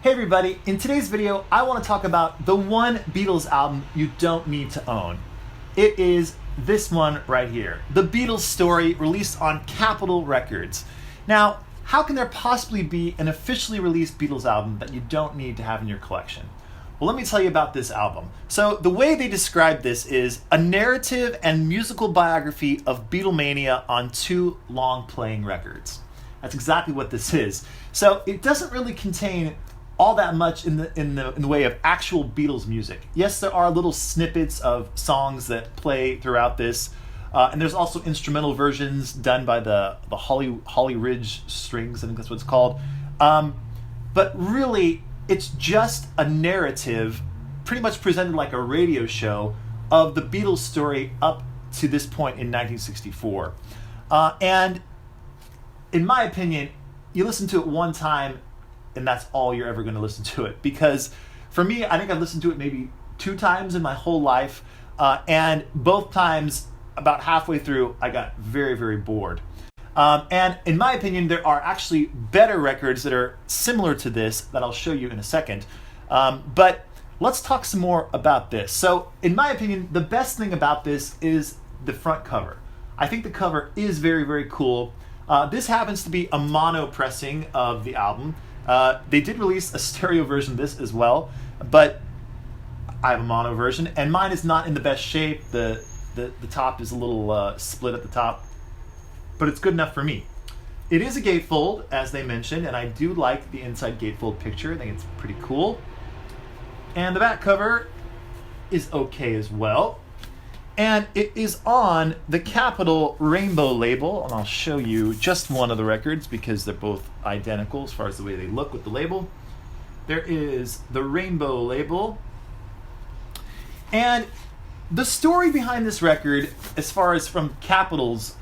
Hey everybody, in today's video I want to talk about the one Beatles album you don't need to own. It is this one right here, The Beatles Story, released on Capitol Records. Now, how can there possibly be an officially released Beatles album that you don't need to have in your collection? Well, let me tell you about this album. So the way they describe this is a narrative and musical biography of Beatlemania on 2 long-playing records. That's exactly what this is. So it doesn't really contain all that much in the way of actual Beatles music. Yes, there are little snippets of songs that play throughout this, and there's also instrumental versions done by the Holly Ridge Strings, I think that's what it's called. But really, it's just a narrative, pretty much presented like a radio show, of the Beatles story up to this point in 1964. And in my opinion, you listen to it one time, and that's all you're ever going to listen to it. Because for me, I think I've listened to it maybe 2 times in my whole life, and both times, about halfway through, I got very, very bored. And in my opinion, there are actually better records that are similar to this that I'll show you in a second. But let's talk some more about this. So in my opinion, the best thing about this is the front cover. I think the cover is very, very cool. This happens to be a mono pressing of the album. They did release a stereo version of this as well, but I have a mono version, and mine is not in the best shape. The top is a little split at the top, but it's good enough for me. It is a gatefold, as they mentioned, and I do like the inside gatefold picture. I think it's pretty cool. And the back cover is okay as well. And it is on the Capitol Rainbow label, and I'll show you just one of the records because they're both identical as far as the way they look with the label. There is the Rainbow label. And the story behind this record, as far as from Capitol's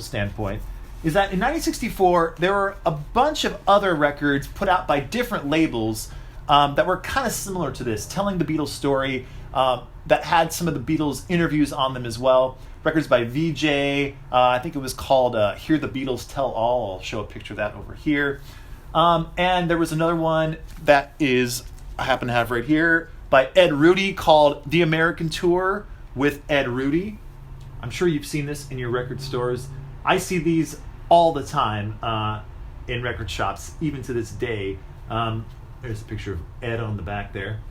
standpoint, is that in 1964 there were a bunch of other records put out by different labels that were kind of similar to this, telling the Beatles story, that had some of the Beatles interviews on them as well. Records by VJ, I think it was called Hear the Beatles Tell All. I'll show a picture of that over here. And there was another one that I happen to have right here, by Ed Rudy, called The American Tour with Ed Rudy. I'm sure you've seen this in your record stores. I see these all the time in record shops, even to this day. There's a picture of Ed on the back there.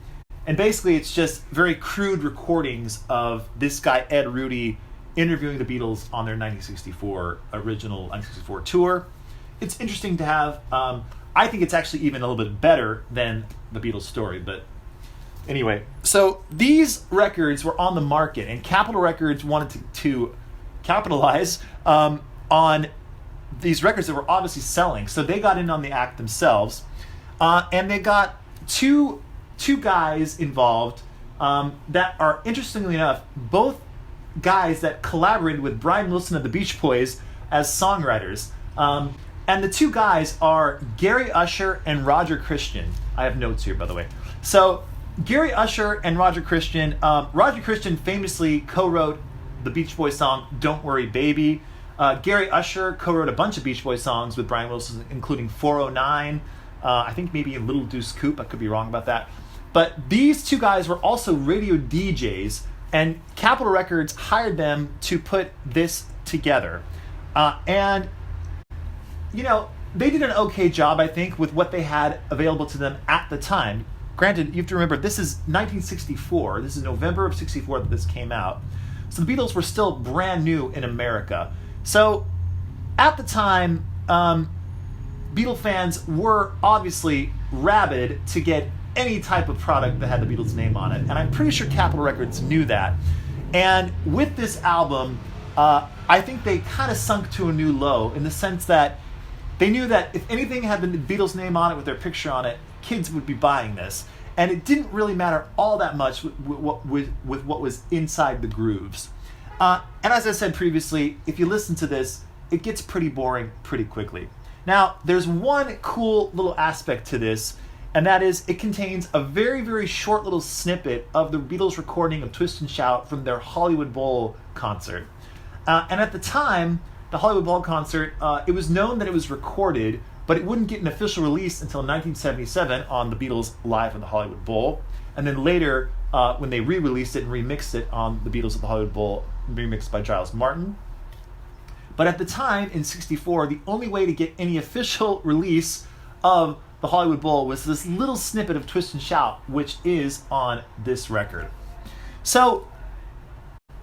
And basically it's just very crude recordings of this guy, Ed Rudy, interviewing the Beatles on their original 1964 tour. It's interesting to have. I think it's actually even a little bit better than the Beatles story, but anyway. So these records were on the market, and Capitol Records wanted to capitalize on these records that were obviously selling. So they got in on the act themselves, and they got two guys involved that are, interestingly enough, both guys that collaborated with Brian Wilson of the Beach Boys as songwriters. And the 2 guys are Gary Usher and Roger Christian. I have notes here, by the way. So Gary Usher and Roger Christian. Roger Christian famously co-wrote the Beach Boys song Don't Worry Baby. Gary Usher co-wrote a bunch of Beach Boys songs with Brian Wilson, including 409. I think maybe Little Deuce Coupe. I could be wrong about that. But these 2 guys were also radio DJs, and Capitol Records hired them to put this together. And, they did an okay job, I think, with what they had available to them at the time. Granted, you have to remember, this is 1964. This is November of 64 that this came out. So the Beatles were still brand new in America. So at the time, Beatle fans were obviously rabid to get any type of product that had the Beatles' name on it. And I'm pretty sure Capitol Records knew that. And with this album, I think they kind of sunk to a new low, in the sense that they knew that if anything had the Beatles' name on it with their picture on it, kids would be buying this. And it didn't really matter all that much with what was inside the grooves. And as I said previously, if you listen to this, it gets pretty boring pretty quickly. Now, there's one cool little aspect to this, and that is it contains a very, very short little snippet of the Beatles recording of Twist and Shout from their Hollywood Bowl concert. And at the time, the Hollywood Bowl concert, it was known that it was recorded but it wouldn't get an official release until 1977 on the Beatles Live at the Hollywood Bowl. And then later, when they re-released it and remixed it on the Beatles at the Hollywood Bowl, remixed by Giles Martin. But at the time, in 64, the only way to get any official release of the Hollywood Bowl was this little snippet of Twist and Shout, which is on this record. So,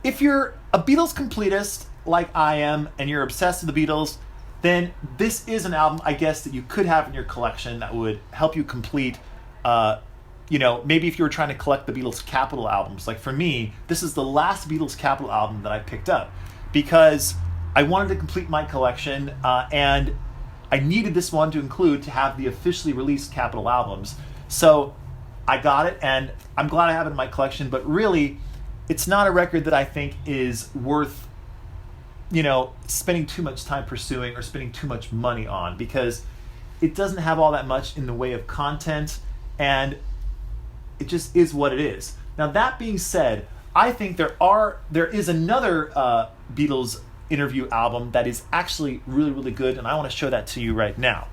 if you're a Beatles completist, like I am, and you're obsessed with the Beatles, then this is an album, I guess, that you could have in your collection that would help you complete, maybe if you were trying to collect the Beatles Capitol albums. Like for me, this is the last Beatles Capitol album that I picked up because I wanted to complete my collection, and I needed this one to include to have the officially released Capitol albums. So I got it, and I'm glad I have it in my collection, but really, it's not a record that I think is worth, spending too much time pursuing or spending too much money on, because it doesn't have all that much in the way of content, and it just is what it is. Now, that being said, I think there is another Beatles interview album that is actually really, really good, and I want to show that to you right now.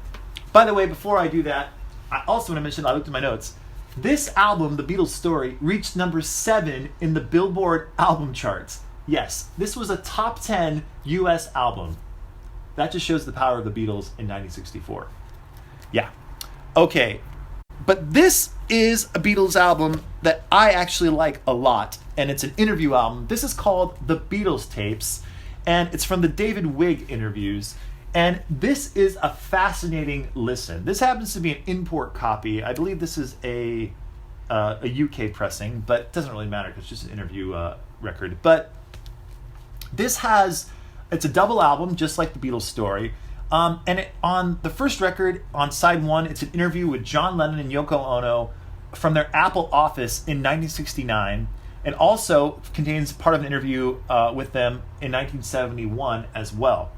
By the way, before I do that, I also want to mention, I looked at my notes, this album, The Beatles Story, reached number 7 in the Billboard album charts. Yes, this was a top 10 US album. That just shows the power of the Beatles in 1964. Yeah. Okay. But this is a Beatles album that I actually like a lot, and it's an interview album. This is called The Beatles Tapes, and it's from the David Wigg interviews. And this is a fascinating listen. This happens to be an import copy. I believe this is a UK pressing, but it doesn't really matter because it's just an interview record. But it's a double album, just like the Beatles Story. On the first record, on side 1, it's an interview with John Lennon and Yoko Ono from their Apple office in 1969, and also contains part of an interview with them in 1971 as well.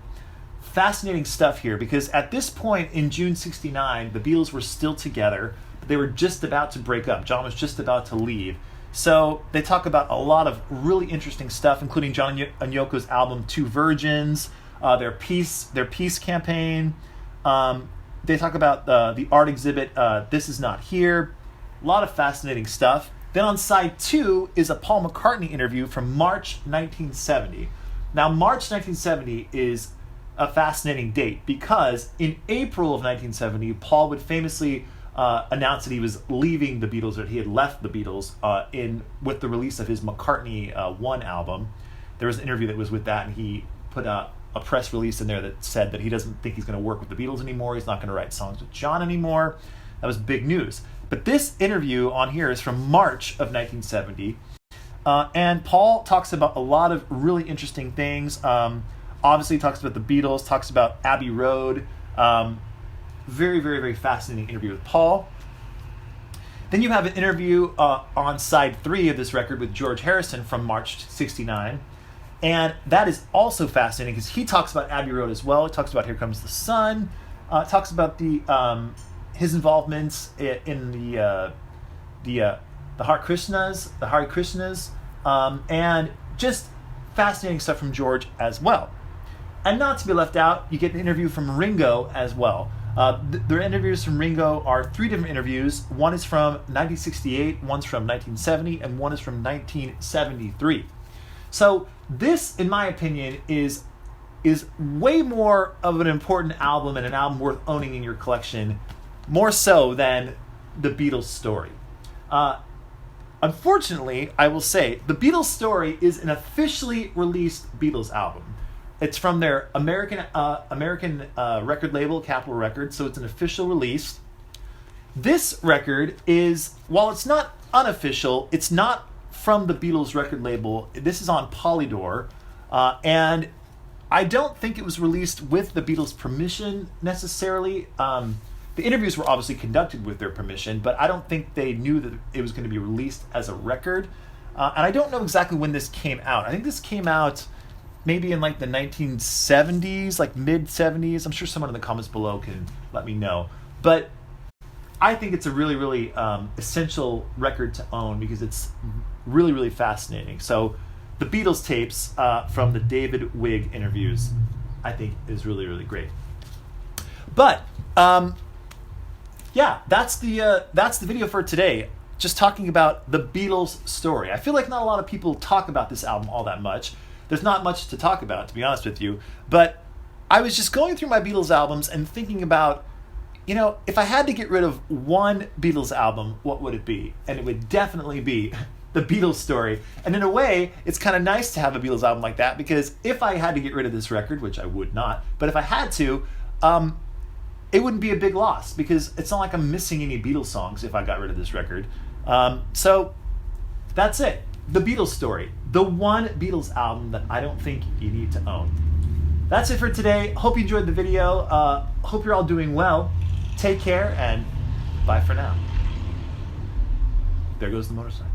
Fascinating stuff here, because at this point in June 69, the Beatles were still together, but they were just about to break up. John was just about to leave. So they talk about a lot of really interesting stuff, including John and Yoko's album Two Virgins, their peace campaign. They talk about the art exhibit This Is Not Here. A lot of fascinating stuff. Then on side 2 is a Paul McCartney interview from March 1970. Now, March 1970 is a fascinating date because in April of 1970, Paul would famously announced that he was leaving the Beatles, or he had left the Beatles with the release of his McCartney 1 album. There was an interview that was with that, and he put a press release in there that said that he doesn't think he's going to work with the Beatles anymore. He's not going to write songs with John anymore. That was big news. But this interview on here is from March of 1970, and Paul talks about a lot of really interesting things. Obviously, he talks about the Beatles, talks about Abbey Road. Very, very, very fascinating interview with Paul. Then you have an interview on side 3 of this record with George Harrison from March 69. And that is also fascinating because he talks about Abbey Road as well. He talks about Here Comes the Sun. Talks about his involvements in the Hare Krishnas, and just fascinating stuff from George as well. And not to be left out, you get an interview from Ringo as well. The interviews from Ringo are 3 different interviews. One is from 1968, one's from 1970, and one is from 1973. So this, in my opinion, is way more of an important album and an album worth owning in your collection, more so than The Beatles Story. Unfortunately, I will say, The Beatles Story is an officially released Beatles album. It's from their American record label, Capitol Records, so it's an official release. This record is, while it's not unofficial, it's not from the Beatles record label. This is on Polydor, and I don't think it was released with the Beatles' permission necessarily. The interviews were obviously conducted with their permission, but I don't think they knew that it was going to be released as a record. And I don't know exactly when this came out. I think this came out maybe in like the 1970s, like mid-70s. I'm sure someone in the comments below can let me know. But I think it's a really, really essential record to own because it's really, really fascinating. So the Beatles tapes from the David Wigg interviews, I think, is really, really great. But Yeah, that's the video for today. Just talking about the Beatles Story. I feel like not a lot of people talk about this album all that much. There's not much to talk about, to be honest with you. But I was just going through my Beatles albums and thinking about, if I had to get rid of one Beatles album, what would it be? And it would definitely be the Beatles Story. And in a way, it's kind of nice to have a Beatles album like that, because if I had to get rid of this record, which I would not, but if I had to, it wouldn't be a big loss, because it's not like I'm missing any Beatles songs if I got rid of this record. So that's it. The Beatles Story. The one Beatles album that I don't think you need to own. That's it for today. Hope you enjoyed the video. Hope you're all doing well. Take care, and bye for now. There goes the motorcycle.